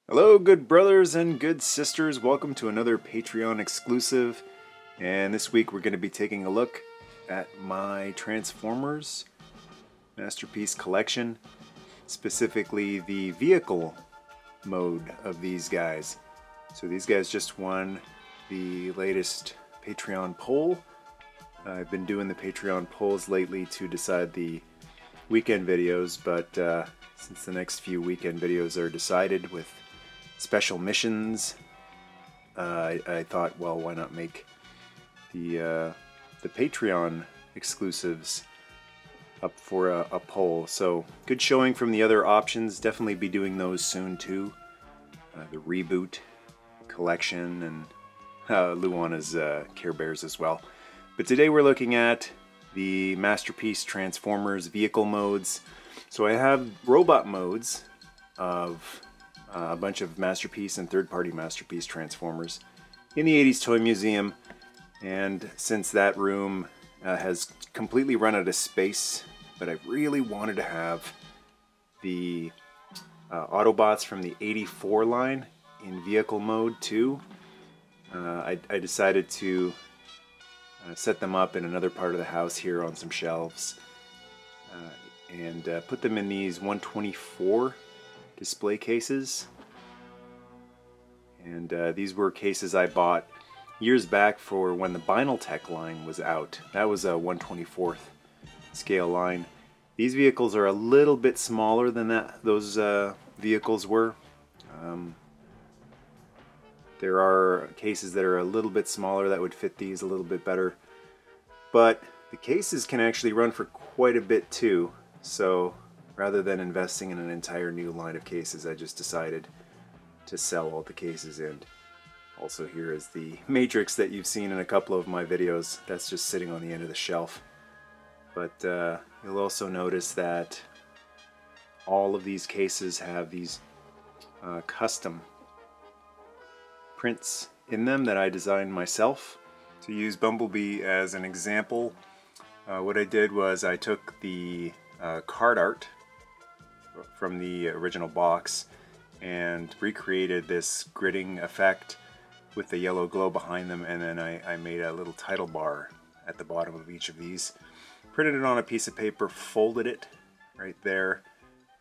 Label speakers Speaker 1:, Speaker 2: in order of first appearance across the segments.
Speaker 1: Hello, good brothers and good sisters. Welcome to another Patreon exclusive. And this week we're going to be taking a look at my Transformers Masterpiece collection, specifically the vehicle mode of these guys. So these guys just won the latest Patreon poll. I've been doing the Patreon polls lately to decide the weekend videos, but since the next few weekend videos are decided with special missions, I thought, well, why not make the Patreon exclusives up for a poll. So good showing from the other options. Definitely be doing those soon too. The reboot collection and Luana's Care Bears as well. But today we're looking at the Masterpiece Transformers vehicle modes. So I have robot modes of a bunch of Masterpiece and third-party Masterpiece Transformers in the 80s Toy Museum, and since that room has completely run out of space, but I really wanted to have the Autobots from the 84 line in vehicle mode too. I decided to set them up in another part of the house here on some shelves and put them in these 124 display cases. And these were cases I bought years back for when the Binaltech line was out. That was a 1/24th scale line. These vehicles are a little bit smaller than those vehicles were. There are cases that are a little bit smaller that would fit these a little bit better. But the cases can actually run for quite a bit too. So rather than investing in an entire new line of cases, I just decided to sell all the cases. And also here is the Matrix that you've seen in a couple of my videos. That's just sitting on the end of the shelf. But you'll also notice that all of these cases have these custom prints in them that I designed myself. To use Bumblebee as an example, what I did was I took the card art from the original box and recreated this gridding effect with the yellow glow behind them, and then I made a little title bar at the bottom of each of these, printed it on a piece of paper, folded it right there,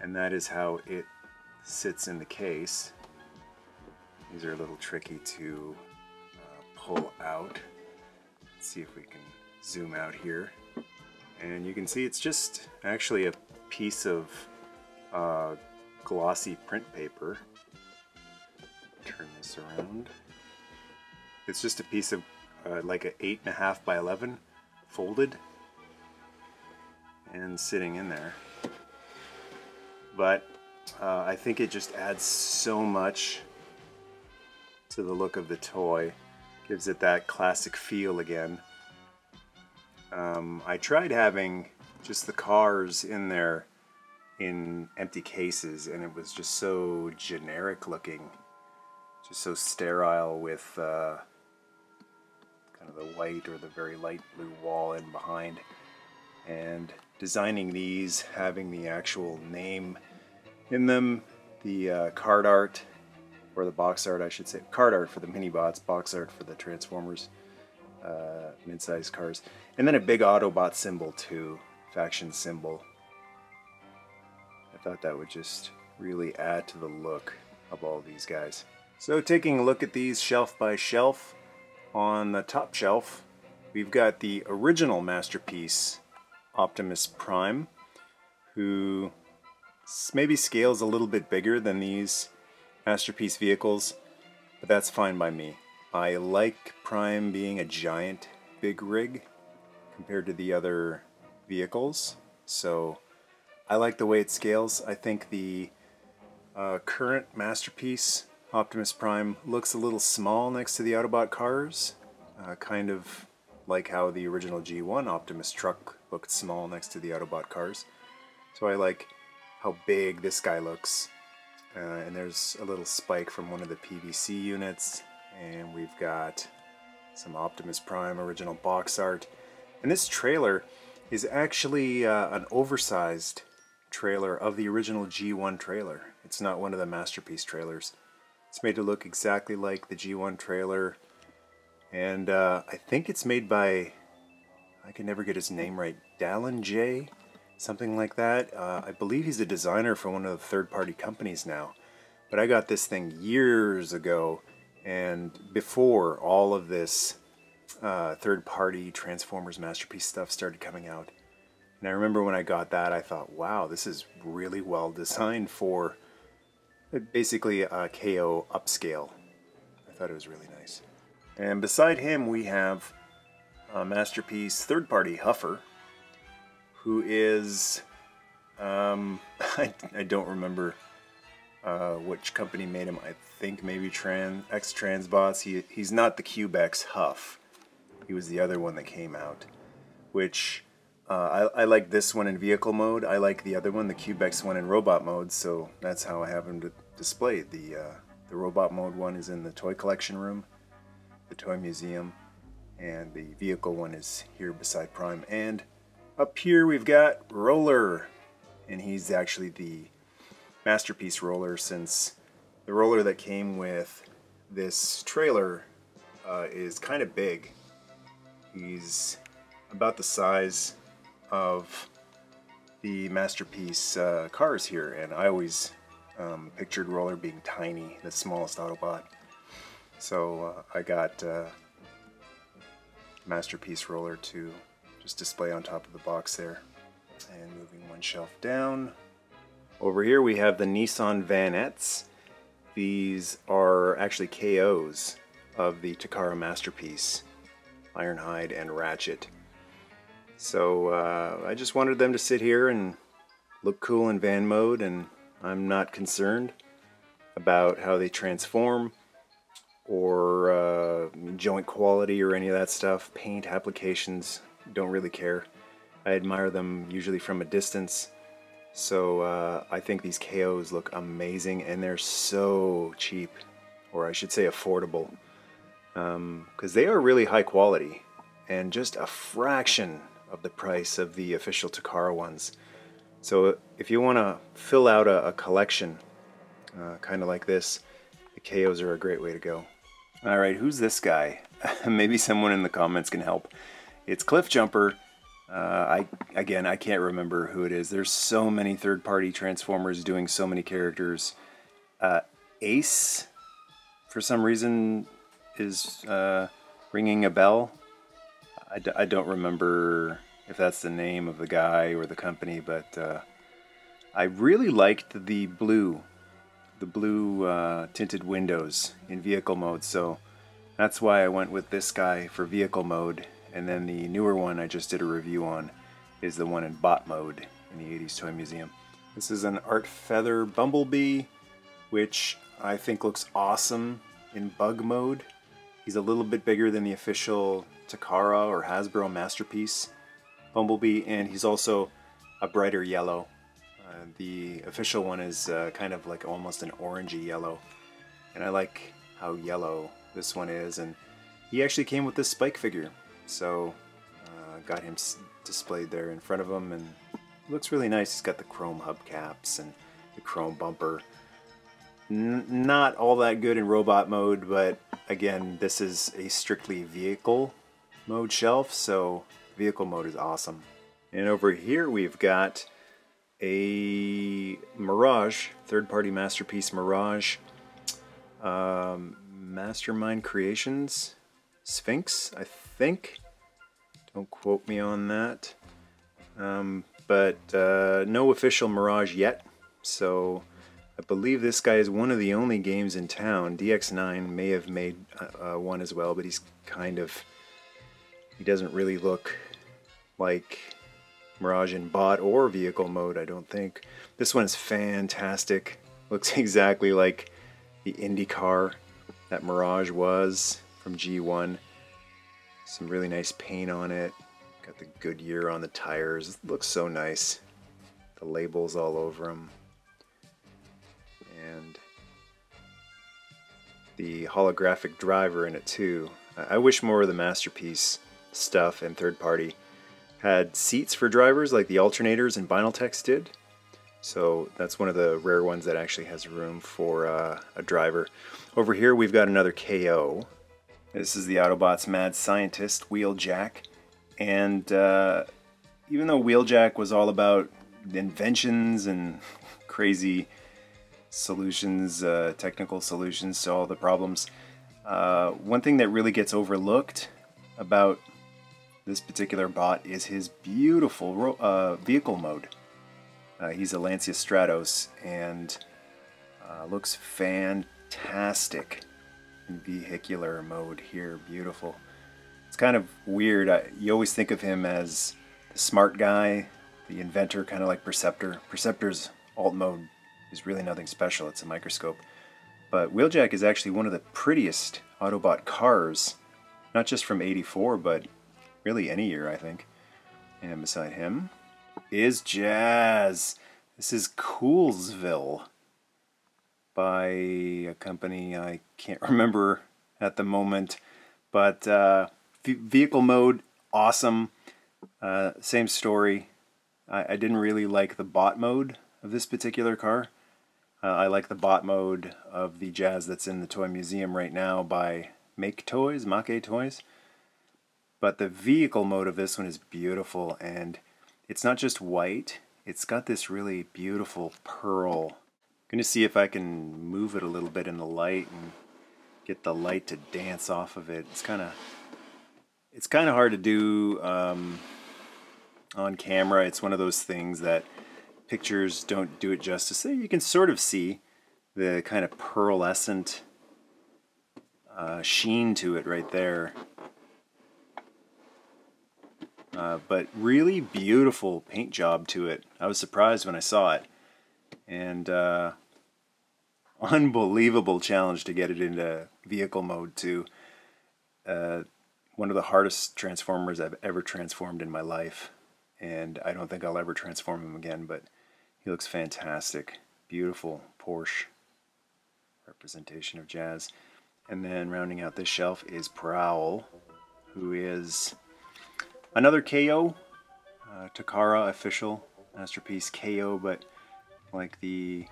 Speaker 1: and that is how it sits in the case. These are a little tricky to pull out. Let's see if we can zoom out here. And you can see it's just actually a piece of glossy print paper. Turn this around. It's just a piece of like a 8.5 by 11 folded and sitting in there. But I think it just adds so much to the look of the toy. Gives it that classic feel again. I tried having just the cars in there in empty cases, and it was just so generic looking, just so sterile with kind of the white or the very light blue wall in behind. And designing these, having the actual name in them, the card art, or the box art I should say, card art for the mini-bots, box art for the Transformers mid-sized cars, and then a big Autobot symbol too, faction symbol. I thought that would just really add to the look of all these guys. So taking a look at these shelf by shelf, on the top shelf we've got the original Masterpiece Optimus Prime, who maybe scales a little bit bigger than these Masterpiece vehicles, but that's fine by me. I like Prime being a giant big rig compared to the other vehicles, so I like the way it scales. I think the current Masterpiece Optimus Prime looks a little small next to the Autobot cars, kind of like how the original G1 Optimus truck looked small next to the Autobot cars. So I like how big this guy looks. And there's a little spike from one of the PVC units, and we've got some Optimus Prime original box art. And this trailer is actually an oversized trailer of the original G1 trailer. It's not one of the Masterpiece trailers. It's made to look exactly like the G1 trailer, and I think it's made by, I can never get his name right, Dallin J, something like that. I believe he's a designer for one of the third-party companies now. But I got this thing years ago, and before all of this third-party Transformers Masterpiece stuff started coming out. And I remember when I got that, I thought, wow, this is really well designed for basically a KO upscale. I thought it was really nice. And beside him, we have a Masterpiece third-party Huffer, who is, I don't remember which company made him. I think maybe X-Transbots. He's not the Cube-X Huff. He was the other one that came out, which I like this one in vehicle mode. I like the other one, the Cube-X one, in robot mode, so that's how I have him displayed. The robot mode one is in the toy collection room, the toy museum, and the vehicle one is here beside Prime. And up here we've got Roller, and he's actually the Masterpiece Roller, since the roller that came with this trailer is kind of big. He's about the size of the Masterpiece cars here, and I always pictured Roller being tiny, the smallest Autobot. So I got Masterpiece Roller to just display on top of the box there. And moving one shelf down, over here we have the Nissan Vanettes. These are actually KOs of the Takara Masterpiece, Ironhide and Ratchet. So I just wanted them to sit here and look cool in van mode, and I'm not concerned about how they transform or joint quality or any of that stuff. Paint applications, don't really care. I admire them usually from a distance. So I think these KOs look amazing, and they're so cheap, or I should say affordable, because they are really high quality and just a fraction of the price of the official Takara ones. So if you want to fill out a collection kind of like this, the KOs are a great way to go. Alright, who's this guy? Maybe someone in the comments can help. It's Cliffjumper. Again, I can't remember who it is. There's so many third-party Transformers doing so many characters. Ace, for some reason, is ringing a bell. I don't remember if that's the name of the guy or the company, but I really liked the blue tinted windows in vehicle mode, so that's why I went with this guy for vehicle mode. And then the newer one I just did a review on is the one in bot mode in the 80s Toy Museum. This is an Art Feather Bumblebee, which I think looks awesome in bug mode. He's a little bit bigger than the official Takara or Hasbro Masterpiece Bumblebee, and he's also a brighter yellow. The official one is kind of like almost an orangey yellow, and I like how yellow this one is. And he actually came with this Spike figure. So got him displayed there in front of him, and it looks really nice. He's got the chrome hubcaps and the chrome bumper. Not all that good in robot mode, but again, this is a strictly vehicle mode shelf, so vehicle mode is awesome. And over here we've got a Mirage, third-party Masterpiece Mirage, Mastermind Creations Sphinx, I think. Don't quote me on that. But no official Mirage yet, so I believe this guy is one of the only games in town. DX9 may have made one as well, but he's kind of, he doesn't really look like Mirage in bot or vehicle mode, I don't think. This one is fantastic. Looks exactly like the Indy car that Mirage was from G1. Some really nice paint on it. Got the Goodyear on the tires. It looks so nice. The labels all over them. And the holographic driver in it too. I wish more of the Masterpiece stuff and third party had seats for drivers like the alternators and Vinyltex did. So that's one of the rare ones that actually has room for a driver. Over here we've got another KO. This is the Autobots Mad Scientist, Wheeljack. And even though Wheeljack was all about inventions and crazy solutions, technical solutions to all the problems, one thing that really gets overlooked about this particular bot is his beautiful vehicle mode. He's a Lancia Stratos and looks fantastic in vehicular mode here. Beautiful. It's kind of weird. You always think of him as the smart guy, the inventor, kind of like Perceptor. Perceptor's alt mode is really nothing special. It's a microscope. But Wheeljack is actually one of the prettiest Autobot cars, not just from '84, but really any year, I think. And beside him is Jazz. This is Coolsville by a company I can't remember at the moment, but vehicle mode, awesome. Same story. I didn't really like the bot mode of this particular car. I like the bot mode of the Jazz that's in the toy museum right now by Make Toys. But the vehicle mode of this one is beautiful, and it's not just white, it's got this really beautiful pearl. I'm going to see if I can move it a little bit in the light and get the light to dance off of it. It's kind of hard to do on camera. It's one of those things that pictures don't do it justice. You can sort of see the kind of pearlescent sheen to it right there. But really beautiful paint job to it. I was surprised when I saw it. And unbelievable challenge to get it into vehicle mode too. One of the hardest transformers I've ever transformed in my life. And I don't think I'll ever transform him again, but he looks fantastic. Beautiful Porsche representation of Jazz. And then rounding out this shelf is Prowl, who is another KO, Takara official masterpiece KO, but like the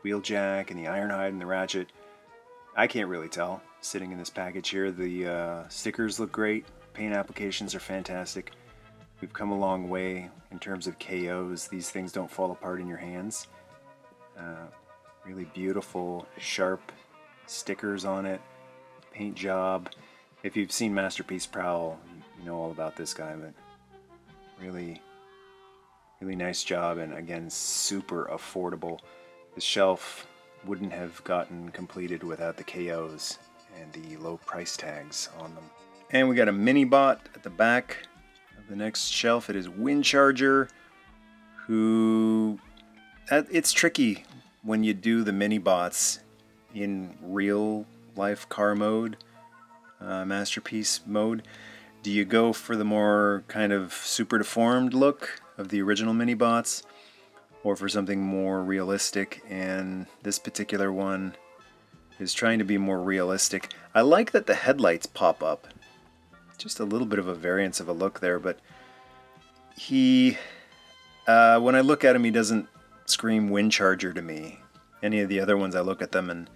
Speaker 1: Wheeljack and the Ironhide and the Ratchet, I can't really tell sitting in this package here. The stickers look great, paint applications are fantastic. We've come a long way in terms of KOs. These things don't fall apart in your hands. Really beautiful, sharp stickers on it, paint job. If you've seen Masterpiece Prowl, you know all about this guy, but really nice job, and again, super affordable. The shelf wouldn't have gotten completed without the KOs and the low price tags on them. And we got a mini bot at the back of the next shelf. It is Windcharger, who it's tricky when you do the mini bots in real life car mode, masterpiece mode. Do you go for the more kind of super deformed look of the original mini bots, or for something more realistic? And this particular one is trying to be more realistic. I like that the headlights pop up. Just a little bit of a variance of a look there, but he, when I look at him, he doesn't scream Windcharger to me. Any of the other ones, I look at them and,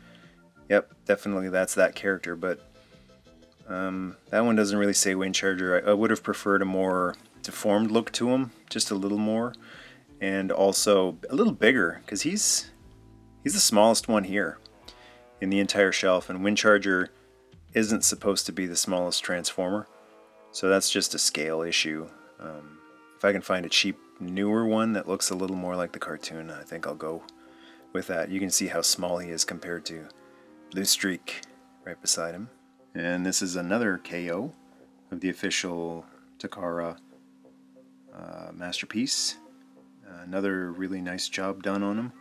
Speaker 1: yep, definitely that's that character, but that one doesn't really say Windcharger. I would have preferred a more deformed look to him, just a little more, and also a little bigger, because he's the smallest one here in the entire shelf, and Windcharger isn't supposed to be the smallest transformer, so that's just a scale issue. If I can find a cheap newer one that looks a little more like the cartoon, I think I'll go with that. You can see how small he is compared to Blue Streak right beside him. And this is another KO of the official Takara masterpiece. Another really nice job done on him.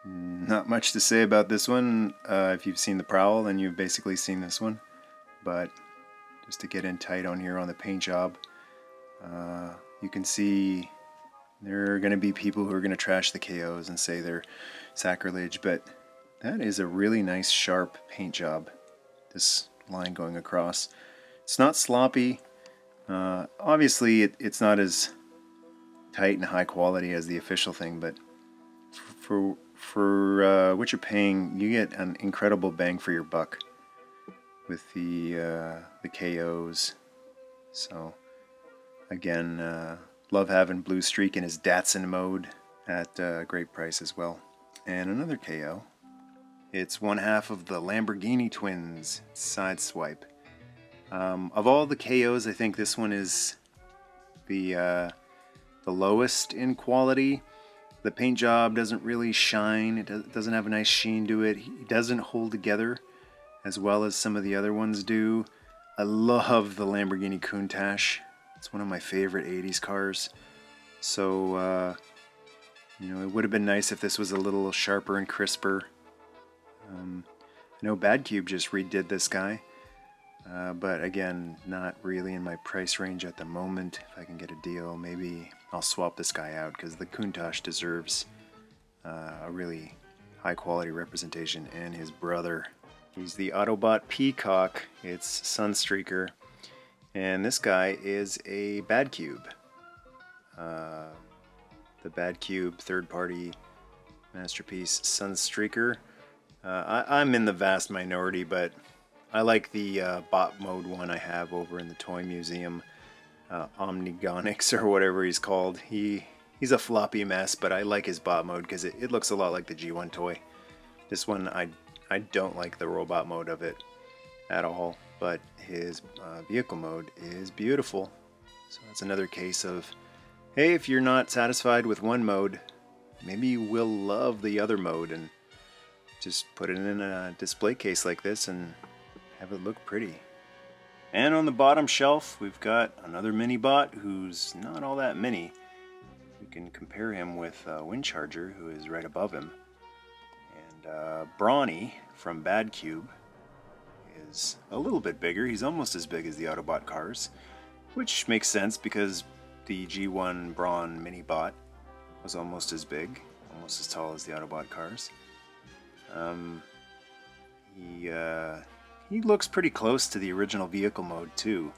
Speaker 1: Not much to say about this one. If you've seen the Prowl, then you've basically seen this one. But just to get in tight on here on the paint job, you can see there are going to be people who are going to trash the KOs and say they're sacrilege, but that is a really nice sharp paint job. This line going across. It's not sloppy. Obviously it's not as tight and high quality as the official thing, but for what you're paying, you get an incredible bang for your buck with the KOs. So again, love having Blue Streak in his Datsun mode at a great price as well. And another KO. It's one half of the Lamborghini twins Sideswipe. Of all the KOs, I think this one is the lowest in quality. The paint job doesn't really shine. It doesn't have a nice sheen to it. He doesn't hold together as well as some of the other ones do. I love the Lamborghini Countach. It's one of my favorite 80s cars. So, you know, it would have been nice if this was a little sharper and crisper. I know Bad Cube just redid this guy. But again, not really in my price range at the moment. If I can get a deal, maybe I'll swap this guy out because the Countach deserves a really high quality representation. And his brother, he's the Autobot Peacock. It's Sunstreaker, and this guy is a Bad Cube. The Bad Cube third-party masterpiece Sunstreaker. I'm in the vast minority, but I like the bot mode one I have over in the Toy Museum, Omnigonics or whatever he's called. He's a floppy mess, but I like his bot mode because it looks a lot like the G1 toy. This one, I don't like the robot mode of it at all, but his vehicle mode is beautiful. So that's another case of, hey, if you're not satisfied with one mode, maybe you will love the other mode, and just put it in a display case like this and have it look pretty. And on the bottom shelf, we've got another mini bot who's not all that mini. We can compare him with Windcharger, who is right above him. And Brawny from Bad Cube is a little bit bigger. He's almost as big as the Autobot cars, which makes sense because the G1 Brawn mini bot was almost as big, almost as tall as the Autobot cars. He looks pretty close to the original vehicle mode too,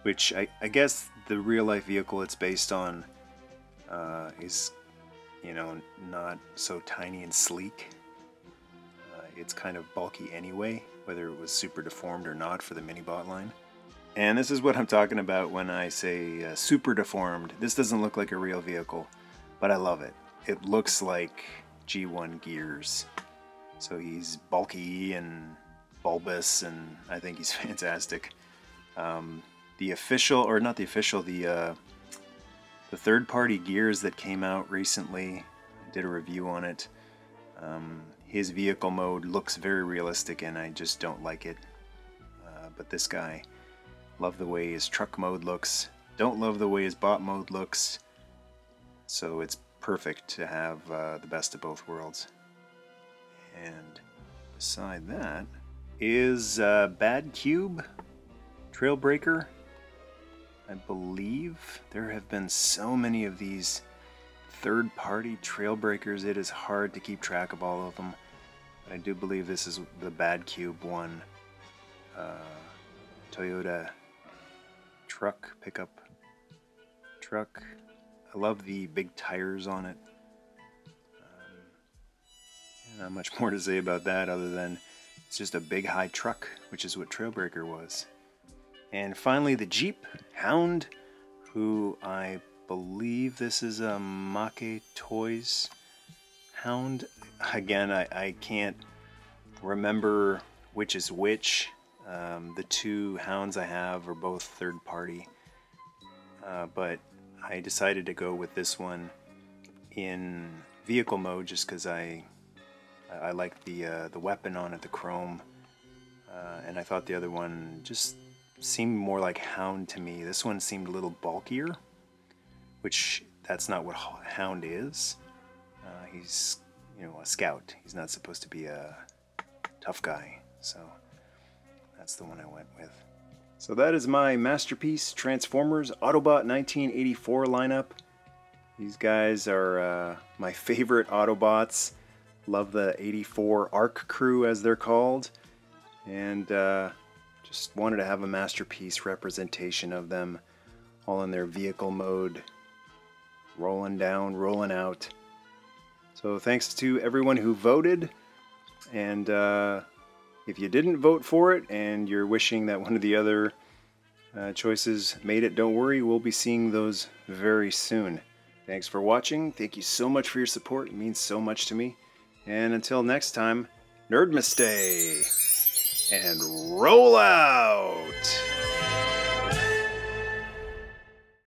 Speaker 1: which I guess the real life vehicle it's based on is, you know, not so tiny and sleek. It's kind of bulky anyway, whether it was super deformed or not for the mini-bot line. And this is what I'm talking about when I say super deformed. This doesn't look like a real vehicle, but I love it. It looks like G1 gears. So he's bulky and bulbous, and I think he's fantastic. The official, or not the official, the third-party gears that came out recently, I did a review on it. His vehicle mode looks very realistic, and I just don't like it. But this guy, love the way his truck mode looks. Don't love the way his bot mode looks. So it's perfect to have the best of both worlds. And beside that is Bad Cube Trailbreaker. I believe there have been so many of these third-party Trailbreakers, it is hard to keep track of all of them. But I do believe this is the Bad Cube one. Toyota truck, pickup truck. I love the big tires on it. Not much more to say about that other than it's just a big high truck, which is what Trailbreaker was. And finally the Jeep Hound, who I believe this is a Make Toys Hound. Again, I can't remember which is which. The two hounds I have are both third party, but I decided to go with this one in vehicle mode just because I like the weapon on it, the chrome, and I thought the other one just seemed more like Hound to me. This one seemed a little bulkier, which that's not what Hound is. He's, you know, a scout. He's not supposed to be a tough guy, so that's the one I went with. So that is my Masterpiece Transformers Autobot 1984 lineup. These guys are my favorite Autobots. Love the 84 Ark crew, as they're called, and just wanted to have a masterpiece representation of them, all in their vehicle mode. rolling down, rolling out. So thanks to everyone who voted, and if you didn't vote for it and you're wishing that one of the other choices made it, don't worry, we'll be seeing those very soon. Thanks for watching. Thank you so much for your support. It means so much to me. And until next time, Nerdmas Day, and roll out!